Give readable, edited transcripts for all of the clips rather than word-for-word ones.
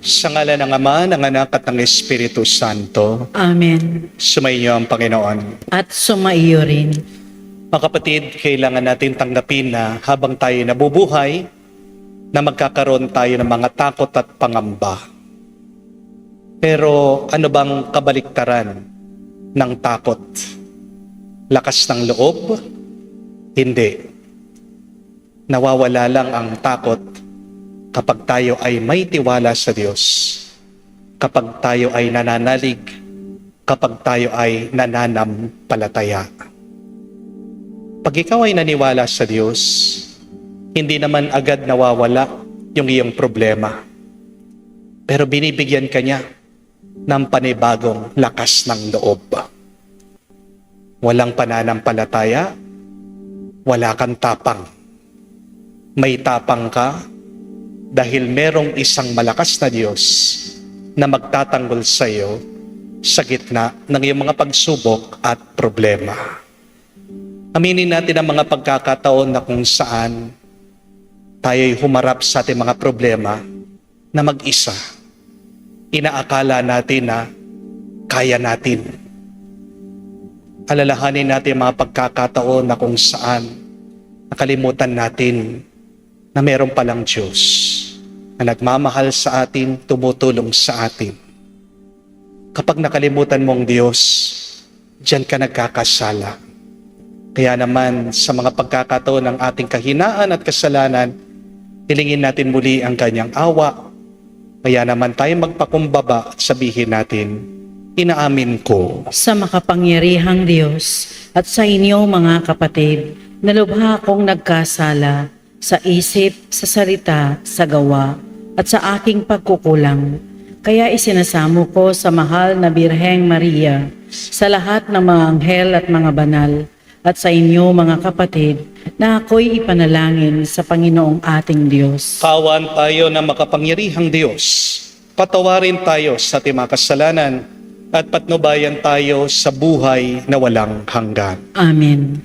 Sa ngalan ng Ama, ng Anak at ng Espiritu Santo. Amen. Sumainyo ang Panginoon. At sumaiyo rin. Mga kapatid, kailangan natin tanggapin na habang tayo nabubuhay, na magkakaroon tayo ng mga takot at pangamba. Pero ano bang kabaliktaran ng takot? Lakas ng loob? Hindi. Nawawala lang ang takot kapag tayo ay may tiwala sa Diyos, kapag tayo ay nananalig, kapag tayo ay nananampalataya. Pag ikaw ay naniwala sa Diyos, hindi naman agad nawawala yung iyong problema. Pero binibigyan ka niya ng panibagong lakas ng loob. Walang pananampalataya, wala kang tapang. May tapang ka dahil merong isang malakas na Diyos na magtatanggol sa iyo sa gitna ng iyong mga pagsubok at problema. Aminin natin ang mga pagkakataon na kung saan tayo'y humarap sa ating mga problema na mag-isa. Inaakala natin na kaya natin. Alalahanin natin ang mga pagkakataon na kung saan nakalimutan natin na meron palang Diyos na nagmamahal sa atin, tumutulong sa atin. Kapag nakalimutan mong Diyos, diyan ka nagkakasala. Kaya naman sa mga pagkakataon ng ating kahinaan at kasalanan, hilingin natin muli ang kanyang awa. Kaya naman tayo magpakumbaba at sabihin natin, inaamin ko Sa makapangyarihang Diyos at sa inyo mga kapatid, na lubha akong nagkasala sa isip, sa salita, sa gawa, at sa aking pagkukulang. Kaya isinasamo ko sa mahal na Birheng Maria, sa lahat ng mga anghel at mga banal, at sa inyo mga kapatid, na ako'y ipanalangin sa Panginoong ating Diyos. kawan tayo ng makapangyarihang Diyos. Patawarin tayo sa ating mga kasalanan at patnubayan tayo sa buhay na walang hanggan. Amen.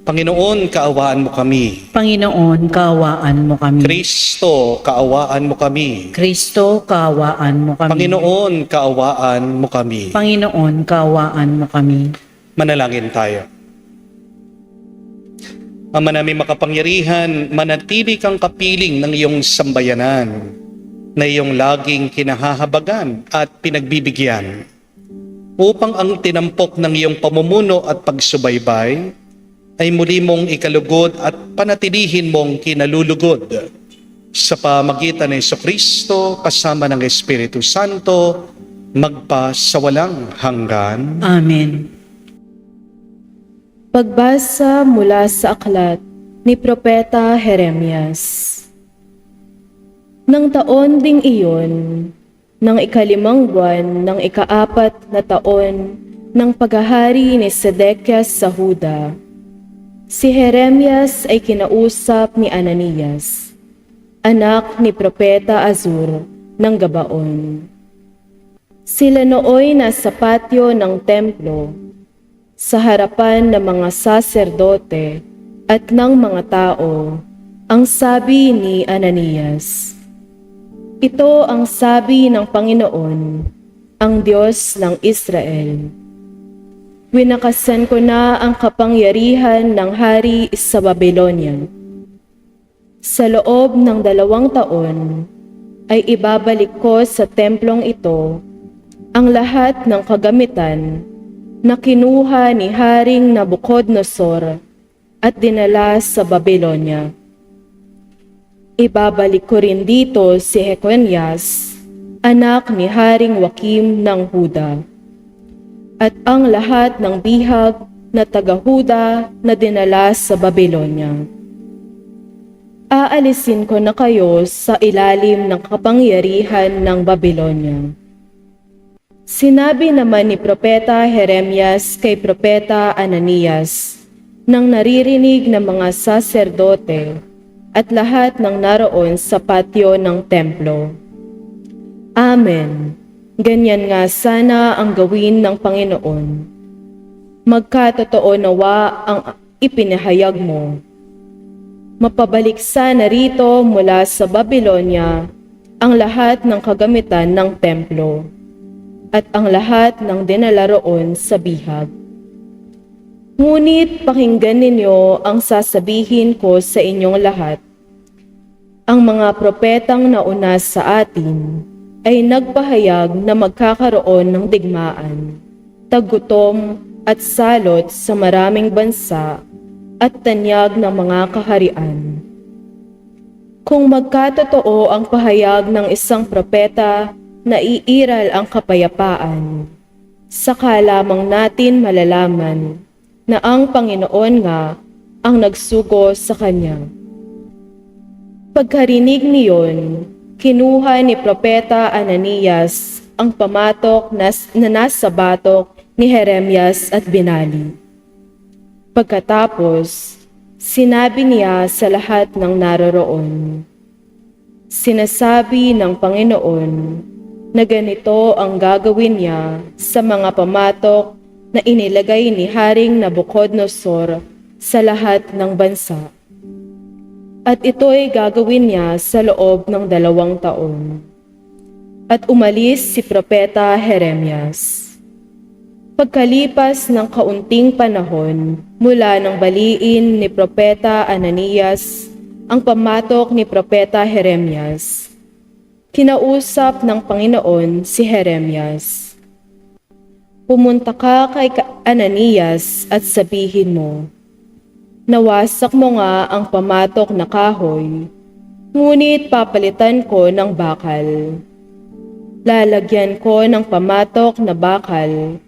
Panginoon, kaawaan mo kami. Panginoon, kaawaan mo kami. Kristo, kaawaan mo kami. Kristo, kaawaan mo kami. Panginoon, kaawaan mo kami. Panginoon, kaawaan mo kami. Manalangin tayo. Ama namin makapangyarihan, manatili kang kapiling ng iyong sambayanan na iyong laging kinahahabagan at pinagbibigyan upang ang tinampok ng iyong pamumuno at pagsubaybay ay muli mong ikalugod at panatilihin mong kinalulugod sa pamagitan ng Jesucristo kasama ng Espiritu Santo magpa sa walang hanggan. Amen. Pagbasa mula sa aklat ni Propeta Jeremias. Nang taon ding iyon, ng ikalimang buwan ng ikaapat na taon ng paghahari ni Sedekias sa Huda, si Jeremias ay kinausap ni Ananias, anak ni Propeta Azur ng Gabaon. Sila nooy nasa patio ng templo, sa harapan ng mga saserdote at ng mga tao, ang sabi ni Ananias, "Ito ang sabi ng Panginoon, ang Diyos ng Israel. Winakasan ko na ang kapangyarihan ng hari sa Babylonia. Sa loob ng 2 taon, ay ibabalik ko sa templong ito ang lahat ng kagamitan na kinuha ni Haring Nabucodonosor at dinala sa Babylonia. Ibabalik ko rin dito si Jeconias, anak ni Haring Joakim ng Huda, at ang lahat ng bihag na taga-Huda na dinala sa Babylonia. Aalisin ko na kayo sa ilalim ng kapangyarihan ng Babylonia." Sinabi naman ni Propeta Jeremias kay Propeta Ananias nang naririnig ng mga saserdote at lahat ng naroon sa patio ng templo, "Amen, ganyan nga sana ang gawin ng Panginoon. Magkatotoo nawa ang ipinahayag mo. Mapabalik sana rito mula sa Babylonia ang lahat ng kagamitan ng templo at ang lahat ng dinala roon sa bihag. Ngunit pakinggan ninyo ang sasabihin ko sa inyong lahat. Ang mga propetang nauna sa atin ay nagpahayag na magkakaroon ng digmaan, taggutom at salot sa maraming bansa at tanyag ng mga kaharian. Kung magkatotoo ang pahayag ng isang propeta na iiral ang kapayapaan, saka lamang natin malalaman na ang Panginoon nga ang nagsugo sa kanya. Pagkarinig niyon, kinuha ni Propeta Ananias ang pamatok na nasa batok ni Jeremias at binali. Pagkatapos, sinabi niya sa lahat ng naroroon, "Sinasabi ng Panginoon na ganito ang gagawin niya sa mga pamatok na inilagay ni Haring Nabucodonosor sa lahat ng bansa. At ito'y gagawin niya sa loob ng 2 taon." At umalis si Propeta Jeremias. Pagkalipas ng kaunting panahon mula nang baliin ni Propeta Ananias ang pamatok ni Propeta Jeremias, kinausap ng Panginoon si Jeremias. "Pumunta ka kay Ananias at sabihin mo, nawasak mo nga ang pamatok na kahoy, ngunit papalitan ko ng bakal. Lalagyan ko ng pamatok na bakal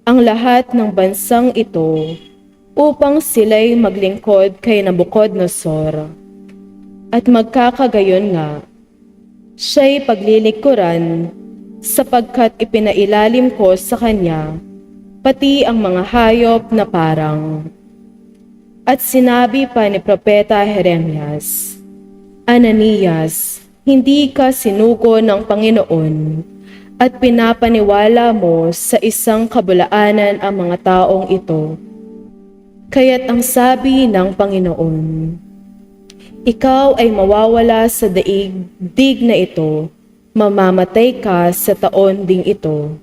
ang lahat ng bansang ito upang sila'y maglingkod kay Nabucodonosor. At magkakagayon nga, siya'y paglilikuran sapagkat ipinailalim ko sa kanya pati ang mga hayop na parang." At sinabi pa ni Propeta Jeremias, "Ananias, hindi ka sinugo ng Panginoon at pinapaniwala mo sa isang kabulaanan ang mga taong ito. Kaya't ang sabi ng Panginoon, ikaw ay mawawala sa daigdig na ito, mamamatay ka sa taon ding ito,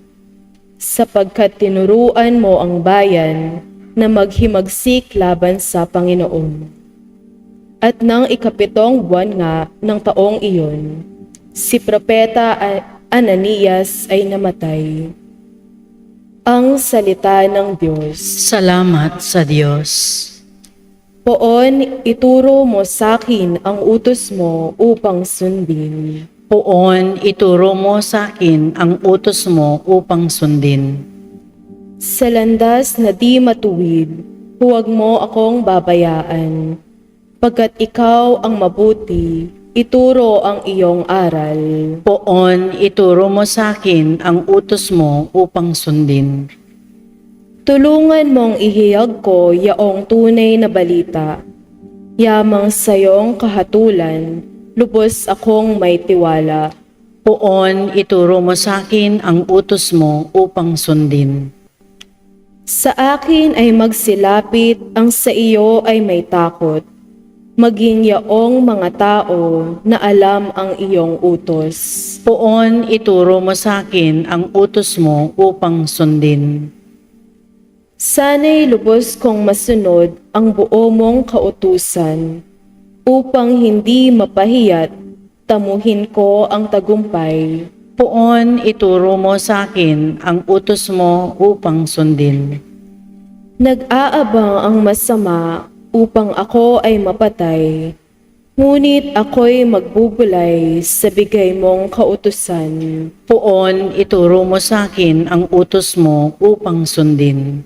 sapagkat tinuruan mo ang bayan na maghimagsik laban sa Panginoon." At nang 7 buwan nga ng taong iyon, si Propeta Ananias ay namatay. Ang salita ng Diyos. Salamat sa Diyos. Poon, ituro mo sa akin ang utos mo upang sundin. Poon, ituro mo sa akin ang utos mo upang sundin. Sa landas na di matuwid, huwag mo akong babayaan. Pagkat ikaw ang mabuti, ituro ang iyong aral. Poon, ituro mo sa akin ang utos mo upang sundin. Tulungan mong ihiyag ko yaong tunay na balita. Yamang sa iyong kahatulan, lubos akong may tiwala. Poon, ituro mo sa akin ang utos mo upang sundin. Sa akin ay magsilapit, ang sa iyo ay may takot. Maging yaong mga tao na alam ang iyong utos. Poon, ituro mo sa akin ang utos mo upang sundin. Sana'y lubos kong masunod ang buo mong kautusan, upang hindi mapahiyat, tamuhin ko ang tagumpay. Poon, ituro mo sa akin ang utos mo upang sundin. Nag-aabang ang masama upang ako ay mapatay, ngunit ako'y magbubulay sa bigay mong kautusan. Poon, ituro mo sa akin ang utos mo upang sundin.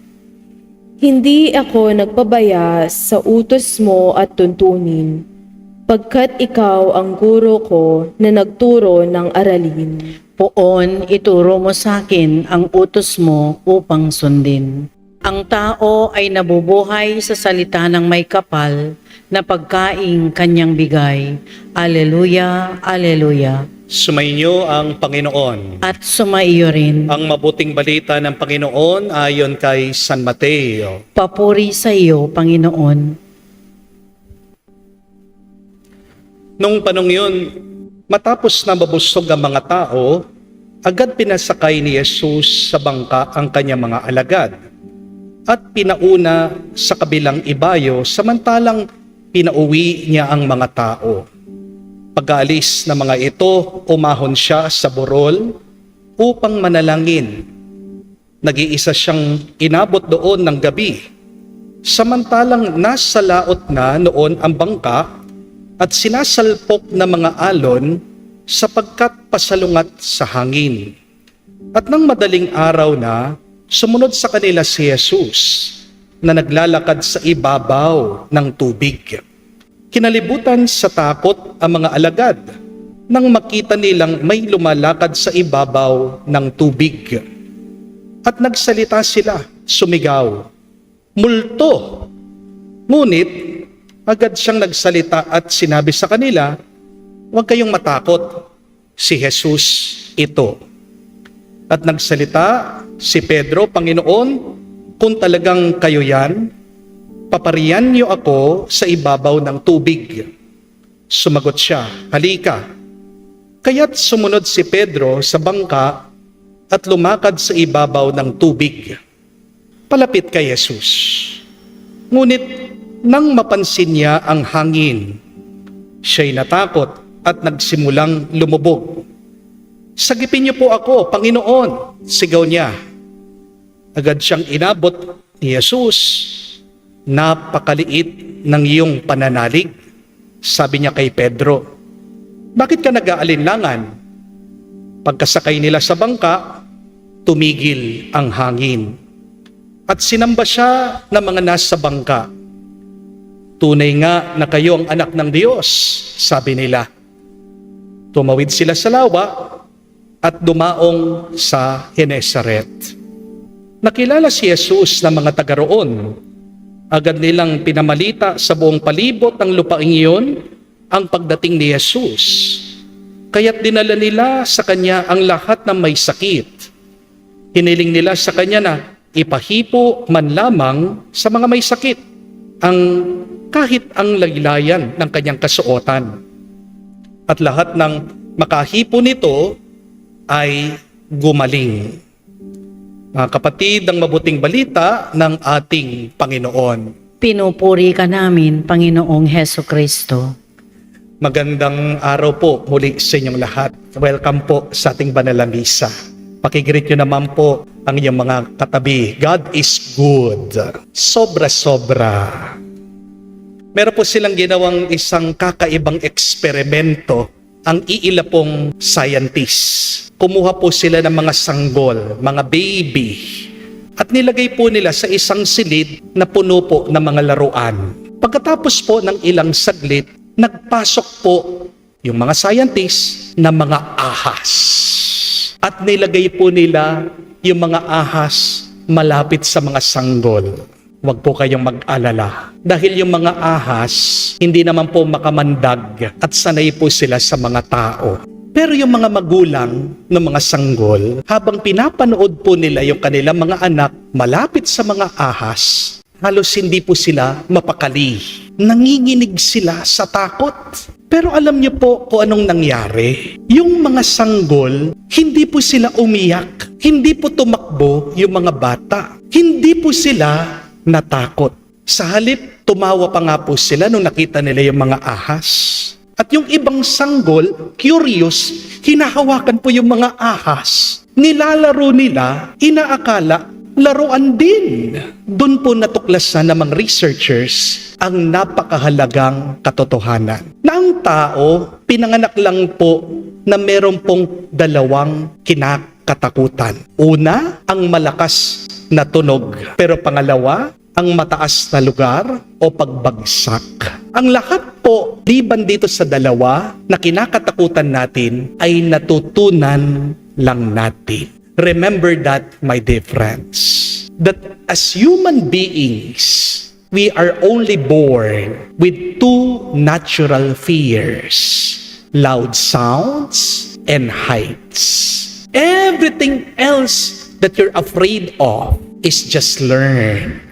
Hindi ako nagpabaya sa utos mo at tuntunin, pagkat ikaw ang guro ko na nagturo ng aralin. Poon, ituro mo sa akin ang utos mo upang sundin. Ang tao ay nabubuhay sa salita ng may kapal na pagkaing kanyang bigay. Aleluya, aleluya. Sumainyo ang Panginoon. At sumaiyo rin. Ang mabuting balita ng Panginoon ayon kay San Mateo. Papuri sa iyo, Panginoon. Nung panong yun, Matapos na mabusog ang mga tao, agad pinasakay ni Jesus sa bangka ang kanyang mga alagad at pinauna sa kabilang ibayo samantalang pinauwi niya ang mga tao. Pag-aalis ng mga ito, umahon siya sa burol upang manalangin. Nag-iisa siyang inabot doon ng gabi. Samantalang nasa laot na noon ang bangka at sinasalpok ng mga alon sapagkat pasalungat sa hangin. At nang madaling araw na, sumunod sa kanila si Jesus na naglalakad sa ibabaw ng tubig. Kinalibutan sa takot ang mga alagad nang makita nilang may lumalakad sa ibabaw ng tubig. At nagsalita sila, sumigaw, "Multo!" Ngunit agad siyang nagsalita at sinabi sa kanila, "Huwag kayong matakot, si Jesus ito." At nagsalita si Pedro, "Panginoon, kung talagang kayo yan, paparian niyo ako sa ibabaw ng tubig." Sumagot siya, "Halika." Kaya't sumunod si Pedro sa bangka at lumakad sa ibabaw ng tubig, palapit kay Jesus. Ngunit nang mapansin niya ang hangin, siya'y natakot at nagsimulang lumubog. "Sagipin niyo po ako, Panginoon," sigaw niya. Agad siyang inabot ni Jesus. "Napakaliit ng iyong pananalig," sabi niya kay Pedro. "Bakit ka nag-aalinlangan?" Pagkasakay nila sa bangka, tumigil ang hangin. At sinamba siya ng mga nasa bangka. "Tunay nga na kayo ang anak ng Diyos," sabi nila. Tumawid sila sa lawa at dumaong sa Genesaret. Nakilala si Jesus ng mga taga roon. Agad nilang pinamalita sa buong palibot ng lupaing iyon ang pagdating ni Jesus. Kaya't dinala nila sa kanya ang lahat ng may sakit. Hiniling nila sa kanya na ipahipo man lamang sa mga may sakit kahit ang laylayan ng kanyang kasuotan. At lahat ng makahipo nito ay gumaling. Mga kapatid, ang mabuting balita ng ating Panginoon. Pinupuri ka namin, Panginoong Heso Kristo. Magandang araw po muli sa inyong lahat. Welcome po sa ating banal na misa. Pakigreet nyo naman po ang inyong mga katabi. God is good. Sobra-sobra. Meron po silang ginawang isang kakaibang eksperimento, ang iila pong scientist. Kumuha po sila ng mga sanggol, mga baby, at nilagay po nila sa isang silid na puno po ng mga laruan. Pagkatapos po ng ilang saglit, nagpasok po yung mga scientist na mga ahas. At nilagay po nila yung mga ahas malapit sa mga sanggol. Huwag po kayong mag-alala. Dahil yung mga ahas, hindi naman po makamandag at sanay po sila sa mga tao. Pero yung mga magulang ng mga sanggol, habang pinapanood po nila yung kanilang mga anak malapit sa mga ahas, halos hindi po sila mapakali. Nanginginig sila sa takot. Pero alam niyo po kung anong nangyari? Yung mga sanggol, hindi po sila umiyak. Hindi po tumakbo yung mga bata. Hindi po sila natakot. Sa halip, tumawa pa nga po sila nung nakita nila yung mga ahas. At yung ibang sanggol, curious, hinahawakan po yung mga ahas. Nilalaro nila, inaakala, laruan din. Doon po natuklasan ng mga researchers ang napakahalagang katotohanan. Na ang tao, pinanganak lang po na meron pong dalawang kinakatakutan. Una, ang malakas na tunog. Pero pangalawa, ang mataas na lugar o pagbagsak. Ang lahat po, liban dito sa dalawa na kinakatakutan natin, ay natutunan lang natin. Remember that, my dear friends, that as human beings, we are only born with two natural fears: loud sounds and heights. Everything else that you're afraid of is just learned.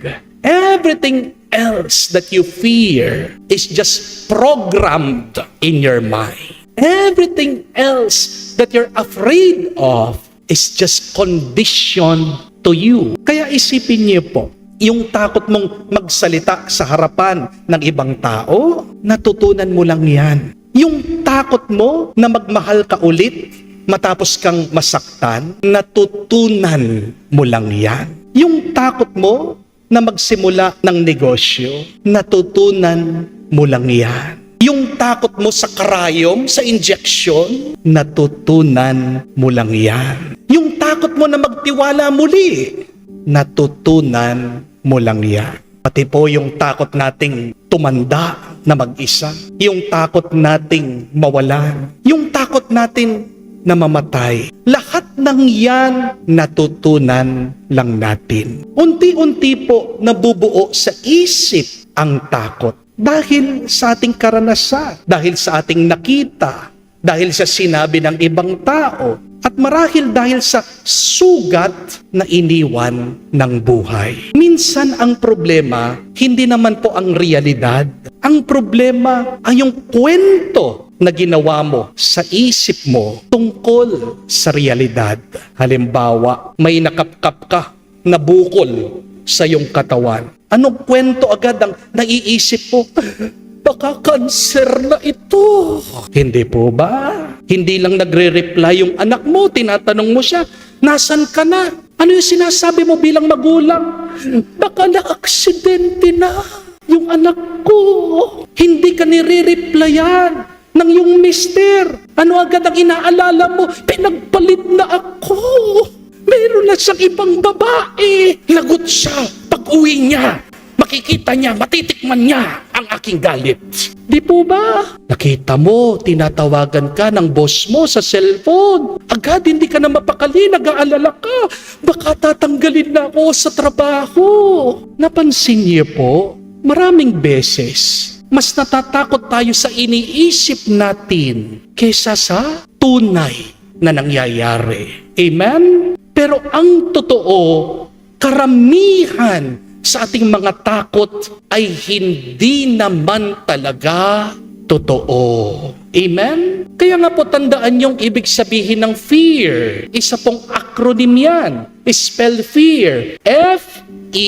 Everything else that you fear is just programmed in your mind. Everything else that you're afraid of is just conditioned to you. Kaya isipin niyo po, yung takot mong magsalita sa harapan ng ibang tao, natutunan mo lang yan. Yung takot mo na magmahal ka ulit matapos kang masaktan, natutunan mo lang yan. Yung takot mo na magsimula ng negosyo, natutunan mo lang yan. Yung takot mo sa karayom, sa injection, natutunan mo lang yan. Yung takot mo na magtiwala muli, natutunan mo lang yan. Pati po yung takot nating tumanda na mag-isa, yung takot nating mawalan, yung takot natin na mamatay. Lahat ng yan natutunan lang natin. Unti-unti po nabubuo sa isip ang takot. Dahil sa ating karanasan, dahil sa ating nakita, dahil sa sinabi ng ibang tao, at marahil dahil sa sugat na iniwan ng buhay. Minsan ang problema, hindi naman po ang realidad. Ang problema ay yung kwento na ginawa mo sa isip mo tungkol sa realidad. Halimbawa, may nakapkap ka na bukol sa iyong katawan. Anong kwento agad ang naiisip mo? Baka cancer na ito. Hindi po ba? Hindi lang nagre-reply yung anak mo, tinatanong mo siya, nasan ka na? Ano yung sinasabi mo bilang magulang? Baka na-aksidente na yung anak ko. Hindi ka nire-replyan ng yung mister. Ano agad ang inaalala mo? Pinagpalit na ako. Meron na siyang ibang babae. Lagot siya. Pag-uwi niya, makikita niya, matitikman niya ang aking galit. Di po ba? Nakita mo, tinatawagan ka ng boss mo sa cellphone. Agad hindi ka na mapakali, nag-aalala ka. Baka tatanggalin na ako sa trabaho. Napansin niyo po, maraming beses, mas natatakot tayo sa iniisip natin kaysa sa tunay na nangyayari. Amen? Pero ang totoo, karamihan sa ating mga takot ay hindi naman talaga totoo. Amen? Kaya nga po tandaan yung ibig sabihin ng fear. Isa pong acronym yan. Spell fear. F-E-A-R.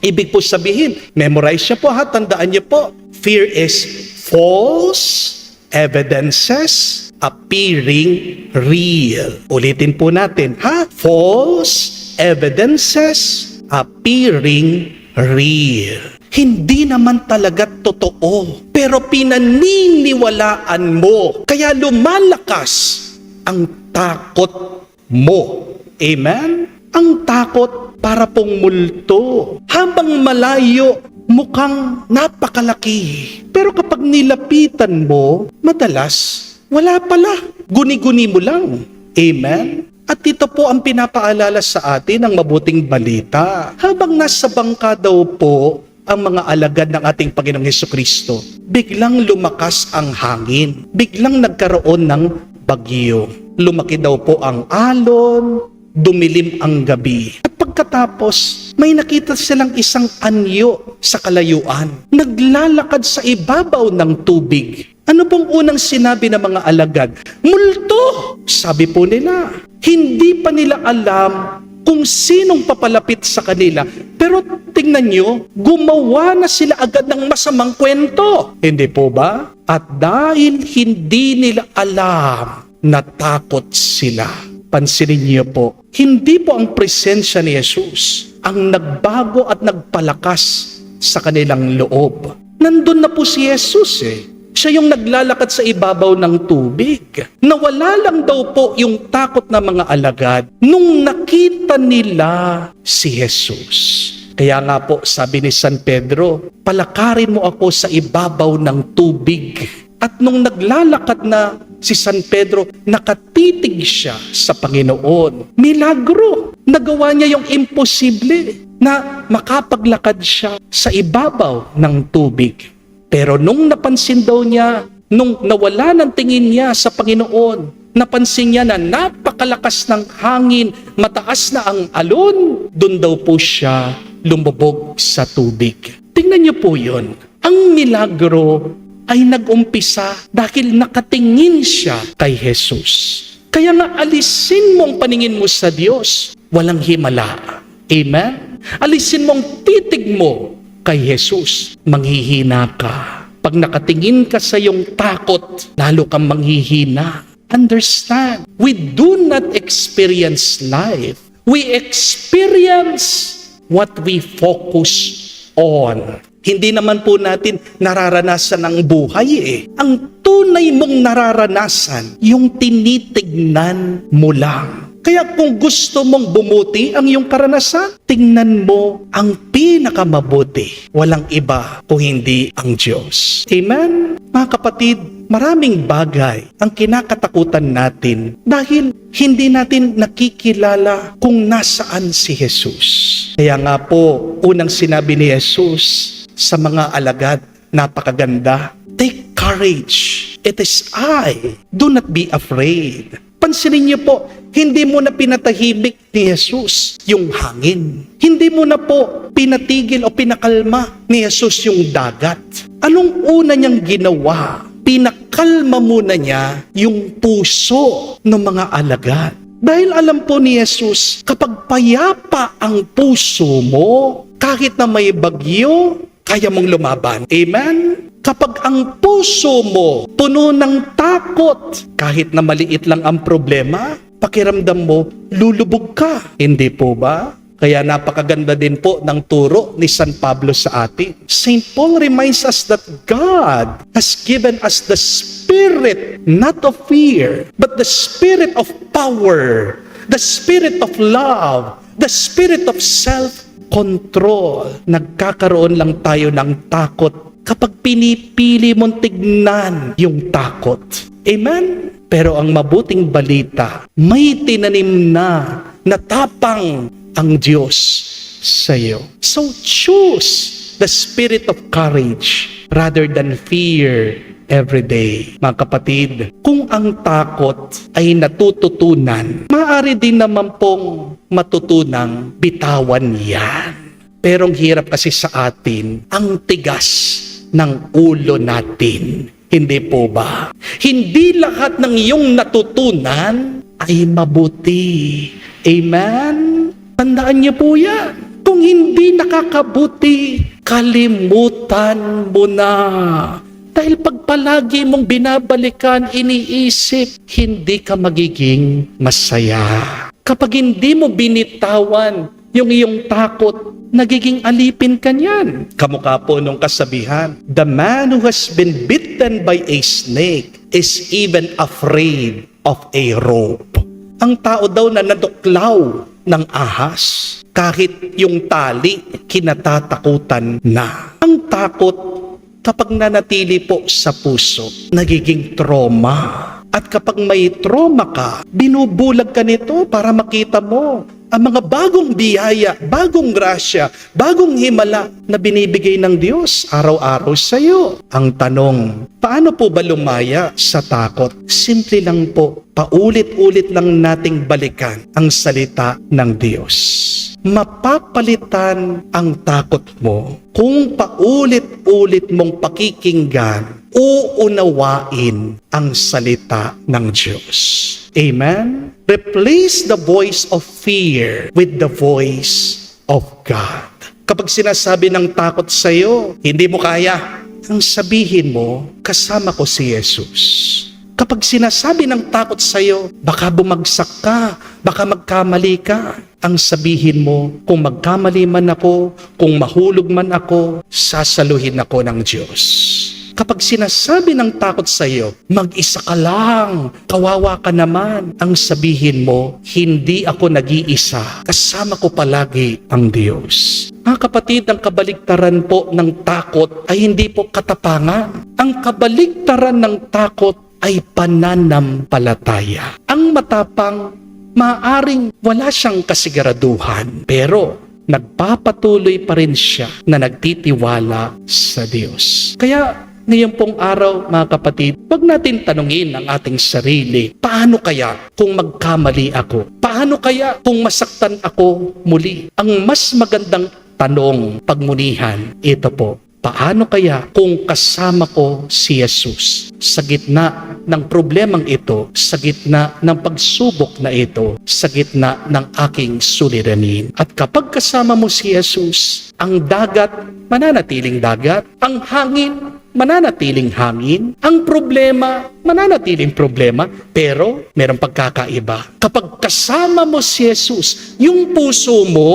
Ibig po sabihin, memorize niyo po ha, tandaan niyo po. Fear is false evidences appearing real. Ulitin po natin, ha? False evidences appearing real. Hindi naman talaga totoo, pero pinaniniwalaan mo. Kaya lumalakas ang takot mo. Amen? Ang takot para pong multo. Habang malayo, mukhang napakalaki. Pero kapag nilapitan mo, madalas, wala pala. Guni-guni mo lang. Amen? At ito po ang pinapaalala sa atin ng mabuting balita. Habang nasa bangka daw po ang mga alagad ng ating Panginoong Hesukristo, biglang lumakas ang hangin. Biglang nagkaroon ng bagyo. Lumaki daw po ang alon, dumilim ang gabi. At pagkatapos, may nakita silang isang anyo sa kalayuan. Naglalakad sa ibabaw ng tubig. Ano pong unang sinabi ng mga alagad? Multo! Sabi po nila. Hindi pa nila alam kung sinong papalapit sa kanila. Pero tingnan nyo, gumawa na sila agad ng masamang kwento. Hindi po ba? At dahil hindi nila alam, natakot sila. Pansinin niyo po, hindi po ang presensya ni Jesus ang nagbago at nagpalakas sa kanilang loob. Nandun na po si Jesus Siya yung naglalakad sa ibabaw ng tubig. Nawala lang daw po yung takot ng mga alagad nung nakita nila si Jesus. Kaya nga po sabi ni San Pedro, palakarin mo ako sa ibabaw ng tubig. At nung naglalakad na si San Pedro, nakatitig siya sa Panginoon. Milagro! Nagawa niya yung imposible na makapaglakad siya sa ibabaw ng tubig. Pero nung napansin daw niya, nung nawala ng tingin niya sa Panginoon, napansin niya na napakalakas ng hangin, mataas na ang alon, doon daw po siya lumubog sa tubig. Tingnan niyo po yun. Ang milagro ay nag-umpisa dahil nakatingin siya kay Jesus. Kaya nga alisin mo ang paningin mo sa Diyos, walang himala. Amen? Alisin mo ang titig mo kay Jesus, manghihina ka. Pag nakatingin ka sa iyong takot, lalo kang manghihina. Understand, we do not experience life. We experience what we focus on. Hindi naman po natin nararanasan ang buhay Ang tunay mong nararanasan, yung tinitignan mo lang. Kaya kung gusto mong bumuti ang iyong karanasan, tingnan mo ang pinakamabuti. Walang iba kung hindi ang Diyos. Amen? Mga kapatid, maraming bagay ang kinakatakutan natin dahil hindi natin nakikilala kung nasaan si Jesus. Kaya nga po, unang sinabi ni Jesus sa mga alagad, napakaganda, take courage. It is I. Do not be afraid. Pansinin niyo po, hindi mo na pinatahimik ni Jesus yung hangin. Hindi mo na po pinatigil o pinakalma ni Jesus yung dagat. Anong una niyang ginawa? Pinakalma muna niya yung puso ng mga alagad. Dahil alam po ni Jesus, kapag payapa ang puso mo, kahit na may bagyo, kaya mong lumaban. Amen? Kapag ang puso mo puno ng takot, kahit na maliit lang ang problema, pakiramdam mo, lulubog ka. Hindi po ba? Kaya napakaganda din po ng turo ni San Pablo sa atin. St. Paul reminds us that God has given us the spirit not of fear, but the spirit of power, the spirit of love, the spirit of self-control. Nagkakaroon lang tayo ng takot kapag pinipili mong tignan yung takot. Amen? Pero ang mabuting balita, may tinanim na tapang ang Diyos sa iyo. So choose the spirit of courage rather than fear every day. Mga kapatid, kung ang takot ay natututunan, maaari din naman pong matutunang bitawan yan. Pero ang hirap kasi sa atin, ang tigas ng ulo natin. Hindi po ba? Hindi lahat ng iyong natutunan ay mabuti. Amen? Tandaan niyo po yan. Kung hindi nakakabuti, kalimutan mo na. Dahil pag palagi mong binabalikan, iniisip, hindi ka magiging masaya. Kapag hindi mo binitawan yung iyong takot, nagiging alipin ka niyan. Kamukha po nung kasabihan, the man who has been bitten by a snake is even afraid of a rope. Ang tao daw na naduklaw ng ahas, kahit yung tali, kinatatakutan na. Ang takot, kapag nanatili po sa puso, nagiging trauma. At kapag may trauma ka, binubulag ka nito para makita mo ang mga bagong biyaya, bagong grasya, bagong himala na binibigay ng Diyos araw-araw sa iyo. Ang tanong, paano po ba lumaya sa takot? Simple lang po, paulit-ulit lang nating balikan ang salita ng Diyos. Mapapalitan ang takot mo kung paulit-ulit mong pakikinggan, uunawain ang salita ng Diyos. Amen? Replace the voice of fear with the voice of God. Kapag sinasabi ng takot sa iyo, hindi mo kaya, ang sabihin mo, kasama ko si Jesus. Kapag sinasabi ng takot sa iyo, baka bumagsak ka, baka magkamali ka, ang sabihin mo, kung magkamali man ako, kung mahulog man ako, sasaluhin ako ng Diyos. Kapag sinasabi ng takot sa iyo, mag-isa ka lang, kawawa ka naman, ang sabihin mo, hindi ako nag-iisa, kasama ko palagi ang Diyos. Mga kapatid, ang kabaligtaran po ng takot ay hindi po katapangan. Ang kabaligtaran ng takot ay pananampalataya. Ang matapang, maaring wala siyang kasiguraduhan, pero nagpapatuloy pa rin siya na nagtitiwala sa Diyos. Kaya ngayon pong araw, mga kapatid, wag natin tanungin ang ating sarili, paano kaya kung magkamali ako? Paano kaya kung masaktan ako muli? Ang mas magandang tanong, pagmunihan, ito po, Paano kaya kung kasama ko si Jesus sa gitna ng problemang ito, sa gitna ng pagsubok na ito, sa gitna ng aking suliranin? At kapag kasama mo si Jesus, ang dagat, mananatiling dagat. Ang hangin, mananatiling hangin. Ang problema, mananatiling problema. Pero, merong pagkakaiba. Kapag kasama mo si Jesus, yung puso mo,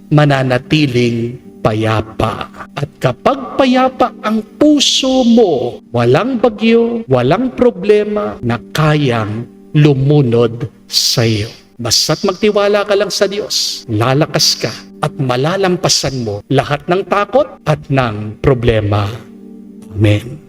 mananatiling payapa. At kapag payapa ang puso mo, walang bagyo, walang problema na kayang lumunod sa iyo. Basta't magtiwala ka lang sa Diyos, lalakas ka at malalampasan mo lahat ng takot at ng problema. Amen.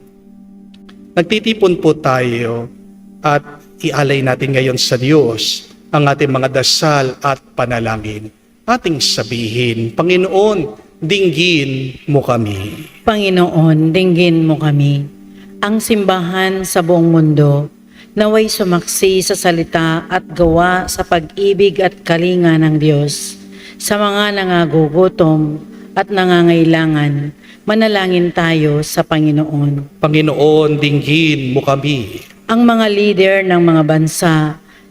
Nagtitipon po tayo at ialay natin ngayon sa Diyos ang ating mga dasal at panalangin. Ating sabihin, Panginoon, dinggin mo kami. Panginoon, dinggin mo kami. Ang simbahan sa buong mundo, naway sumaksi sa salita at gawa sa pag-ibig at kalinga ng Diyos. Sa mga nangagugutom at nangangailangan, manalangin tayo sa Panginoon. Panginoon, dinggin mo kami. Ang mga leader ng mga bansa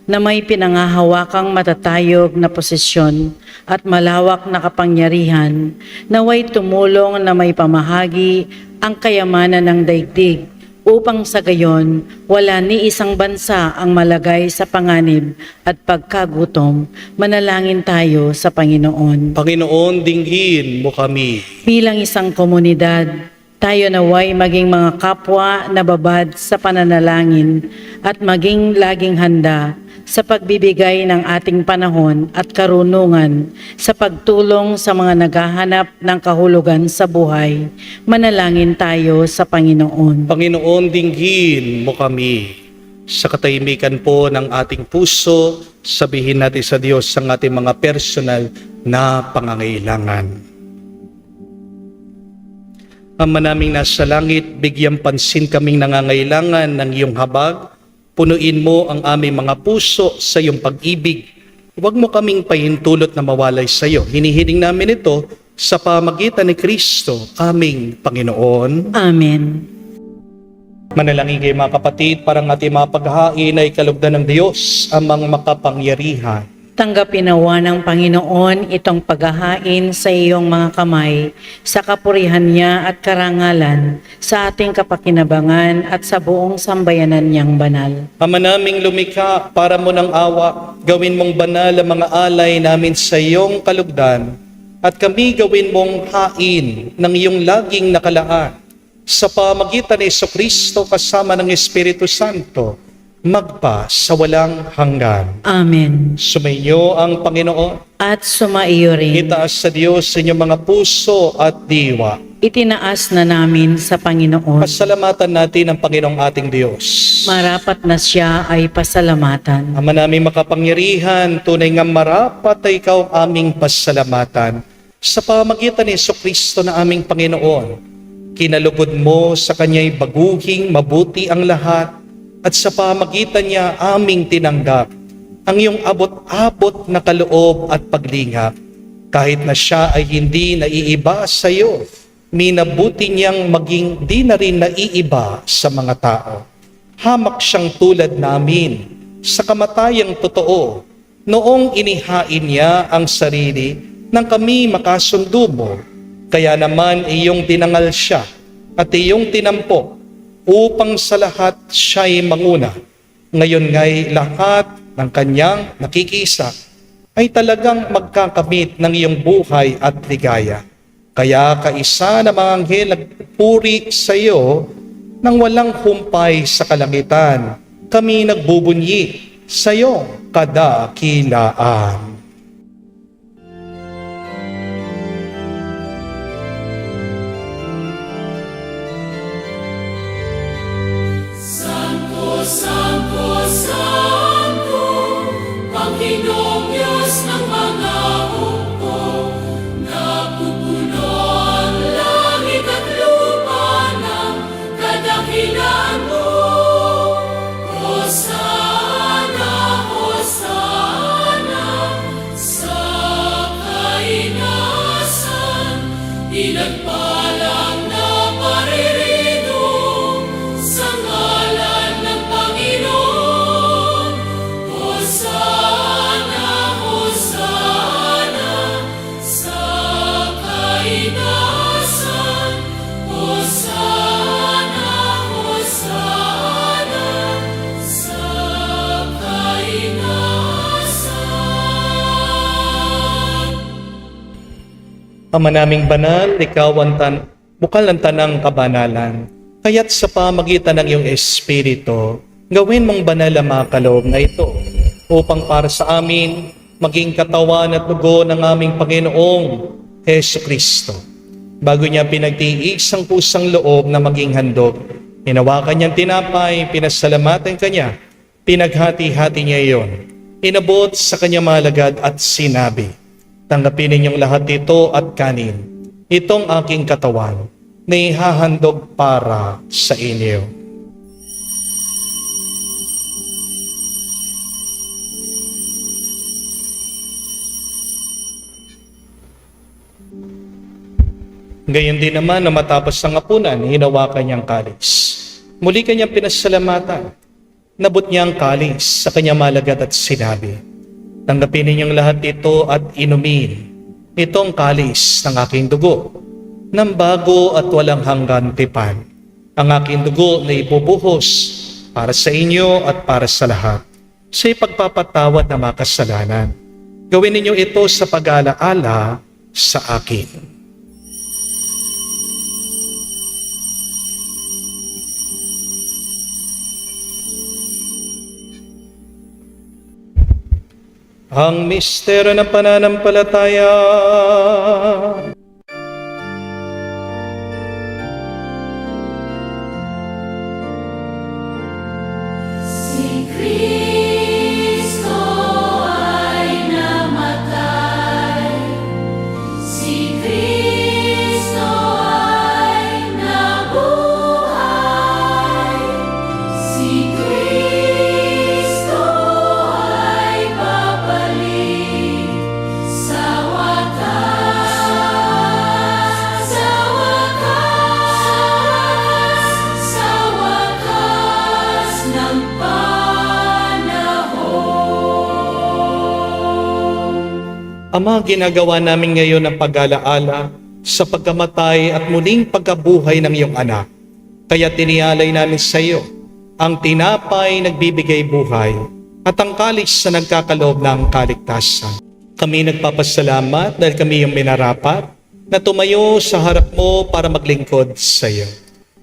na may pinangahawakang matatayog na posisyon at malawak na kapangyarihan, naway tumulong na may pamahagi ang kayamanan ng daigdig upang sa gayon wala ni isang bansa ang malagay sa panganib at pagkagutom. Manalangin tayo sa Panginoon. Panginoon, dinggin mo kami. Bilang isang komunidad, tayo naway maging mga kapwa na babad sa pananalangin at maging laging handa sa pagbibigay ng ating panahon at karunungan sa pagtulong sa mga naghahanap ng kahulugan sa buhay. Manalangin tayo sa Panginoon. Panginoon, dinggin mo kami. Sa katahimikan po ng ating puso, sabihin natin sa Diyos ang ating mga personal na pangangailangan. Ama naming nasa langit, bigyan pansin kaming nangangailangan ng iyong habag. Punuin mo ang aming mga puso sa iyong pag-ibig. Huwag mo kaming pahintulot na mawalay sa iyo. Hinihiling namin ito sa pamagitan ni Kristo, aming Panginoon. Amen. Manalangin kayo mga kapatid, parang ating mga paghahain ay kalugdan ng Diyos, amang makapangyarihan. Tanggapin nawa ng Panginoon itong paghahain sa iyong mga kamay, sa kapurihan niya at karangalan, sa ating kapakinabangan at sa buong sambayanan niyang banal. Ama naming lumikha, para mo ng awa, gawin mong banal ang mga alay namin sa iyong kalugdan, at kami gawin mong hain ng iyong laging nakalaan. Sa pamagitan ni Jesucristo kasama ng Espiritu Santo, magpa sa walang hanggan. Amen. Sumainyo ang Panginoon. At sumaiyo rin. Itaas sa Diyos sa inyong mga puso at diwa. Itinaas na namin sa Panginoon. Pasalamatan natin ang Panginoong ating Diyos. Marapat na siya ay pasalamatan. Ama naming makapangyarihan, tunay nga marapat ay ikaw ang aming pasalamatan. Sa pamagitan ni Jesucristo na aming Panginoon, kinalugod mo sa kanya'y baguhing mabuti ang lahat, at sa pamagitan niya aming tinanggap ang iyong abot-abot na kaloob at paglingap. Kahit na siya ay hindi naiiba sa iyo, minabuti niyang maging di na rin naiiba sa mga tao. Hamak siyang tulad namin sa kamatayang totoo, noong inihain niya ang sarili nang kami makasundo mo. Kaya naman iyong dinangal siya at iyong tinampok upang sa lahat siya'y manguna. Ngayon nga'y lahat ng kanyang nakikisa ay talagang magkakamit ng iyong buhay at ligaya. Kaya kaisa na mga anghel nagpuri sa iyo nang walang humpay sa kalangitan. Kami nagbubunyi sa iyong kadakilaan. Santo, Santo, Panginoong Diyos ng mga hukbo, napupuno ang langit at lupa ng kadakilaan mo. Hosana, Hosana, Ama naming banal, ikaw ang bukal ng tanang kabanalan. Kaya't sa pamagitan ng iyong Espiritu, gawin mong banal ang mga kaloob na ito upang para sa amin maging katawan at dugo ng aming Panginoong Hesu Kristo. Bago niya pinagtiis ang pusang loob na maging handog, hinawakan niyang tinapay, pinasalamatan kanya, pinaghati-hati niya iyon. Inabot sa kanya malagad at sinabi, tanggapin ninyong lahat ito at kanin. Itong aking katawan na ihahandog para sa inyo. Gayon din naman na matapos ang hapunan, hinawakan niyang kalis. Muli kanyang pinasalamatan. Nabot niya ang kalis sa kanyang malagad at sinabi, tanggapin ninyong lahat ito at inumin. Itong kalis ng aking dugo, ng bago at walang hanggan tipan. Ang aking dugo na ibubuhos para sa inyo at para sa lahat, sa ipagpapatawad ng mga kasalanan. Gawin ninyo ito sa pag-alaala sa akin. Ang misteryo ng pananampalataya. Si Kristo ay namatay, si Kristo ay nabuhay, si Kristo ay babalik sa wakas, sa wakas ng Ama, ginagawa namin ngayon ang pag-alaala sa pagkamatay at muling pagkabuhay ng iyong anak. Kaya tinialay namin sa iyo ang tinapay nagbibigay buhay at ang kalis na nagkakaloob ng kaligtasan. Kami nagpapasalamat dahil kami yung minarapat na tumayo sa harap mo para maglingkod sa iyo.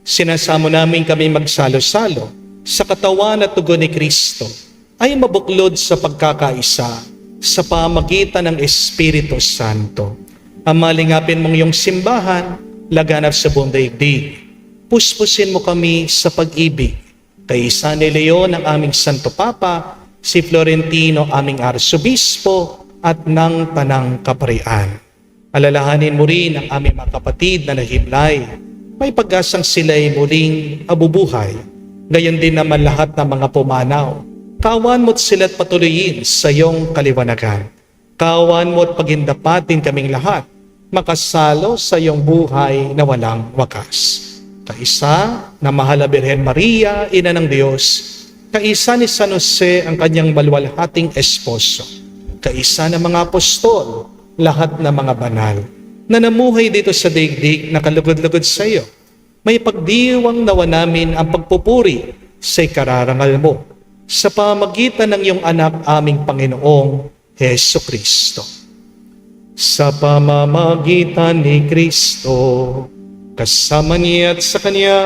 Sinasamo namin kami magsalo-salo sa katawan at dugo ni Kristo ay mabuklod sa pagkakaisa sa pamagitan ng Espiritu Santo. Amalingapin mong iyong simbahan, laganap sa buong daigdig. Puspusin mo kami sa pag-ibig. Kay San Leon ang aming Santo Papa, si Florentino aming Arsobispo, at ng Tanang Kaparian. Alalahanin mo rin ang aming mga kapatid na nahimlay. May pag-asang sila'y muling abubuhay. Gayon din naman lahat ng mga pumanaw. Kawan mo't sila't patuloyin sa iyong kaliwanagan. Kawan mo't pagindapatin kaming lahat, makasalo sa iyong buhay na walang wakas. Kaisa na mahal na Birhen Maria, Ina ng Diyos, kaisa ni San Jose ang kanyang maluwalhating esposo, kaisa ng mga apostol, lahat ng mga banal, na namuhay dito sa daigdig na kalugod-lugod sa iyo. May pagdiwang nawa namin ang pagpupuri sa ikararangal mo, sa pamagitan ng iyong anak aming Panginoong Hesu Kristo. Sa pamamagitan ni Kristo, kasama niya at sa Kanya,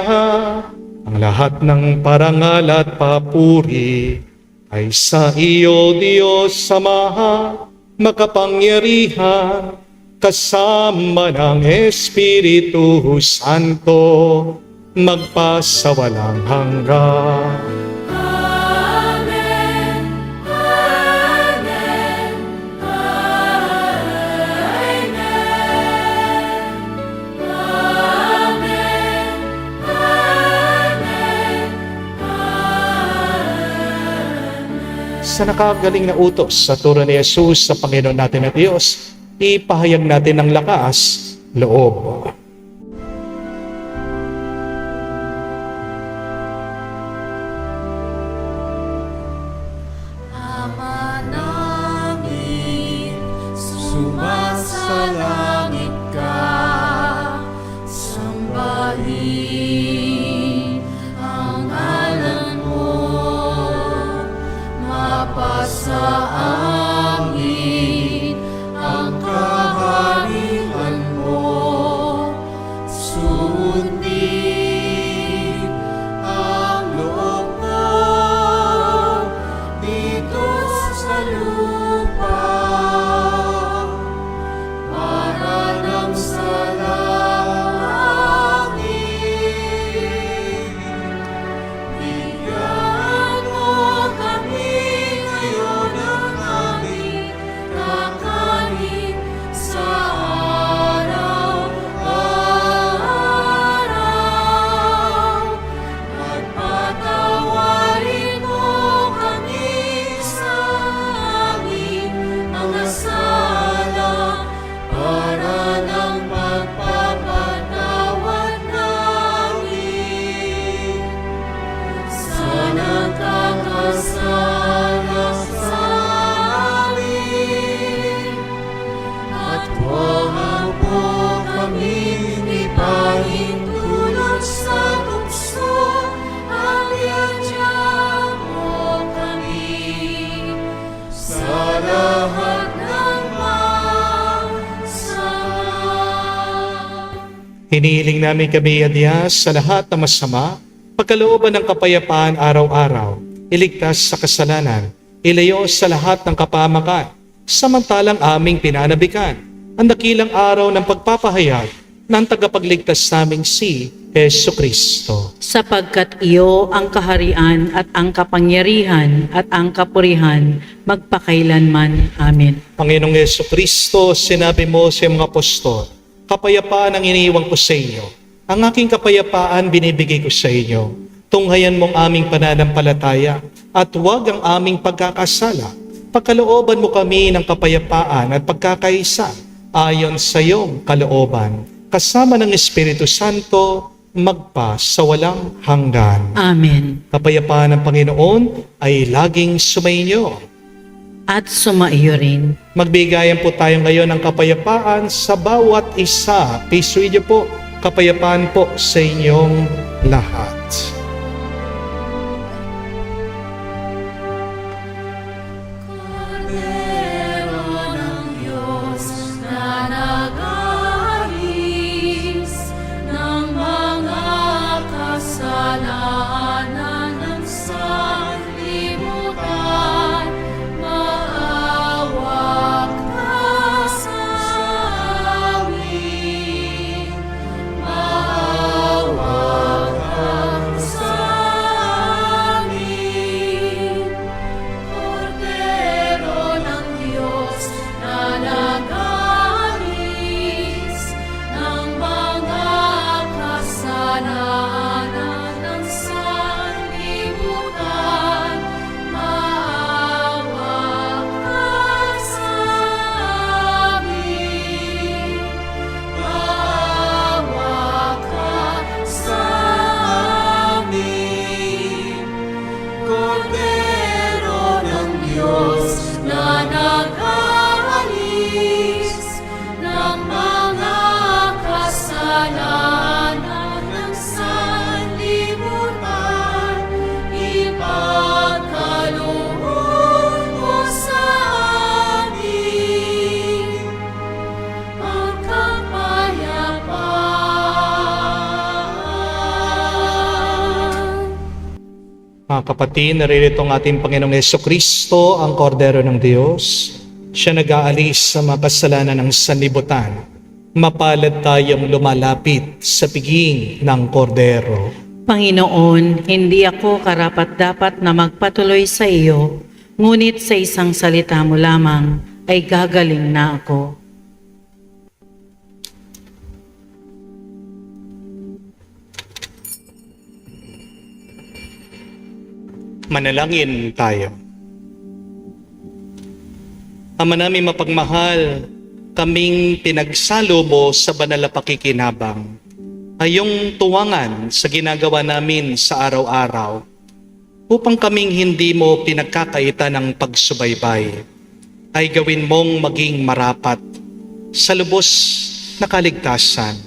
ang lahat ng parangal at papuri ay sa iyo, Diyos Ama, makapangyarihan, kasama ng Espiritu Santo, magpasawalang hanggan. Sa nakagaling na utos sa turo ni Jesus sa Panginoon natin at Diyos, ipahayag natin ng lakas, loob. Ama namin, sumasalangit ka, sambahin ang ngalan mo, mapasa amin ang kaharian mo. lupa para nang sa langit. Bigyan mo kami ngayon ng aming kakanin sa araw-araw. At patawarin mo kami sa aming mga sala para ng pagpapatawad namin sa nagkakasala sa amin. At huwag mo kaming ipahintulot sa tukso, at iadya mo kami sa lahat ng masama. Hinihiling namin kami, Diyos, sa lahat ng masama, pagkalooban ng kapayapaan araw-araw, iligtas sa kasalanan, ilayo sa lahat ng kapahamakan, samantalang aming pinanabikan ang dakilang araw ng pagpapahayag ng tagapagligtas naming si Hesu Kristo. Sapagkat iyo ang kaharian at ang kapangyarihan at ang kapurihan magpakailanman. Amen. Panginoong Hesu Kristo, sinabi mo sa mga apostol, kapayapaan ang iniiwan ko sa inyo. Ang aking kapayapaan binibigay ko sa inyo. Tunghayan mong aming pananampalataya at huwag ang aming pagkakasala. Pagkalooban mo kami ng kapayapaan at pagkakaisa ayon sa iyong kalooban. Kasama ng Espiritu Santo, magpa sa walang hanggan. Amen. Kapayapaan ng Panginoon ay laging sumainyo. At sumaiyo rin. Magbigayan po tayo ngayon ng kapayapaan sa bawat isa. Peace with you po. Kapayapaan po sa inyong lahat. Kordero ng Diyos na nag-aalis ng mga kasalanan ng sanlibutan, maawa ka sa amin. Maawa ka sa amin. Kordero ng Diyos na nag-aalis ng mga kasalanan ng sanlibutan, maawa ka sa amin. Maawa ka sa amin. Kordero ng Diyos na nag-aalis ng mga kasalanan ng sanlibutan, ipagkaloob mo sa amin ang kapayapaan. Mga kapatid, naririto ang ating Panginoong Jesucristo, ang Kordero ng Diyos. Siya nag-aalis sa mga kasalanan ng sanlibutan. Mapalad tayong lumalapit sa piging ng Kordero. Panginoon, hindi ako karapat-dapat na magpatuloy sa iyo, ngunit sa isang salita mo lamang ay gagaling na ako. Manalangin tayo. Ama namin mapagmahal, kaming pinagsalo mo sa banal na pakikinabang, ay yung tuwangan sa ginagawa namin sa araw-araw, upang kaming hindi mo pinagkakaita ng pagsubaybay, ay gawin mong maging marapat sa lubos na kaligtasan.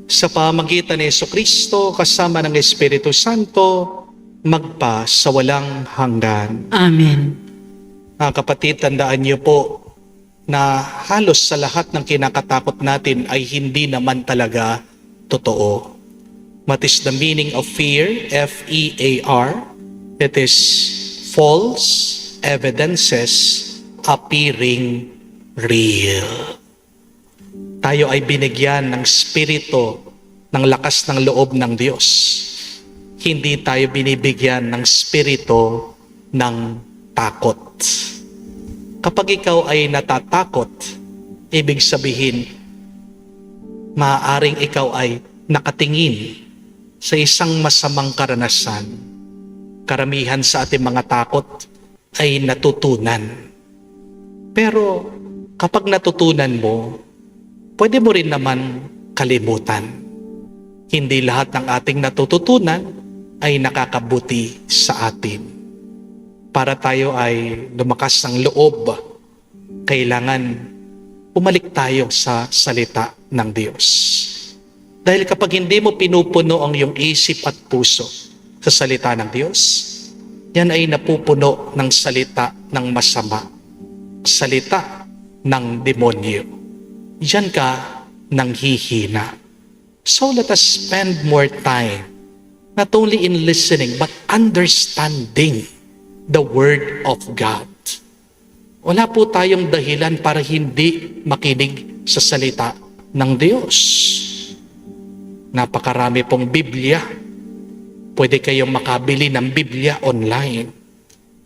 Sa pamagitan ni Jesucristo kasama ng Espiritu Santo, magpa sa walang hanggan. Amen. Mga kapatid, tandaan niyo po na halos sa lahat ng kinakatakot natin ay hindi naman talaga totoo. What is the meaning of fear? F-E-A-R. It is false evidences appearing real. Tayo ay binigyan ng spirito ng lakas ng loob ng Diyos. Hindi tayo binibigyan ng spirito ng takot. Kapag ikaw ay natatakot, ibig sabihin, maaaring ikaw ay nakatingin sa isang masamang karanasan. Karamihan sa ating mga takot ay natutunan. Pero kapag natutunan mo, pwede mo rin naman kalimutan. Hindi lahat ng ating natututunan ay nakakabuti sa atin. Para tayo ay lumakas ng loob, kailangan umalik tayo sa salita ng Diyos. Dahil kapag hindi mo pinupuno ang iyong isip at puso sa salita ng Diyos, yan ay napupuno ng salita ng masama, salita ng demonyo. Yan ka nanghihina. So let us spend more time not only in listening but understanding the Word of God. Wala po tayong dahilan para hindi makinig sa salita ng Diyos. Napakarami pong Biblia. Pwede kayong makabili ng Biblia online.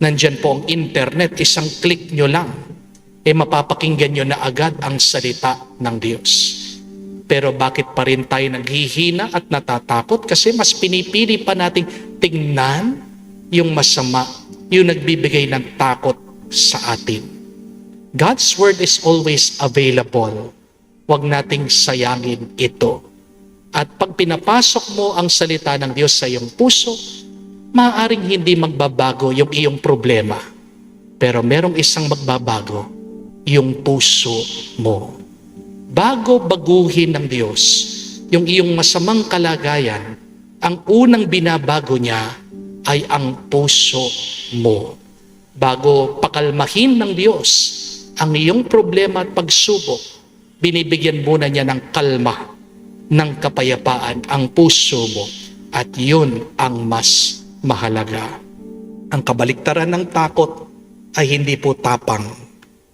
Nandyan po ang internet, isang click nyo lang, mapapakinggan nyo na agad ang salita ng Diyos. Pero bakit pa rin tayo naghihina at natatakot? Kasi mas pinipili pa nating tingnan yung masama, yung nagbibigay ng takot sa atin. God's Word is always available. Huwag nating sayangin ito. At pag pinapasok mo ang salita ng Diyos sa iyong puso, maaaring hindi magbabago yung iyong problema. Pero merong isang magbabago, yung puso mo. Bago baguhin ng Diyos yung iyong masamang kalagayan, ang unang binabago niya ay ang puso mo. Bago pakalmahin ng Diyos ang iyong problema at pagsubok, binibigyan muna niya ng kalma, ng kapayapaan ang puso mo, at yun ang mas mahalaga. Ang kabaliktaran ng takot ay hindi po tapang.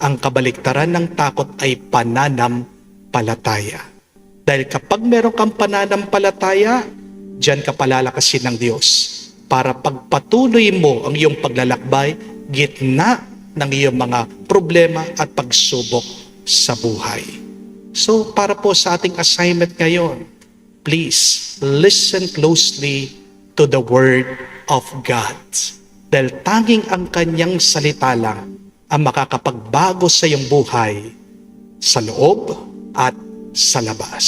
Ang kabaliktaran ng takot ay pananampalataya. Dahil kapag meron kang pananampalataya, diyan ka palalakasin ng Diyos para pagpatuloy mo ang iyong paglalakbay gitna ng iyong mga problema at pagsubok sa buhay. So para po sa ating assignment ngayon, please listen closely to the Word of God. Dahil tanging ang kanyang salita lang ang makakapagbago sa iyong buhay sa loob at sa labas.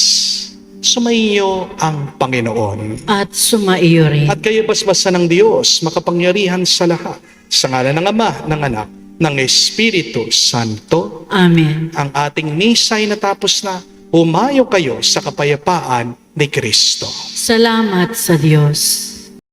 Sumaiyo ang Panginoon. At sumaiyo rin. At kayo basbasa ng Diyos, makapangyarihan sa lahat, sa ngalan ng Ama, ng Anak, ng Espiritu Santo. Amen. Ang ating misa ay natapos na. Humayo kayo sa kapayapaan ni Kristo. Salamat sa Diyos.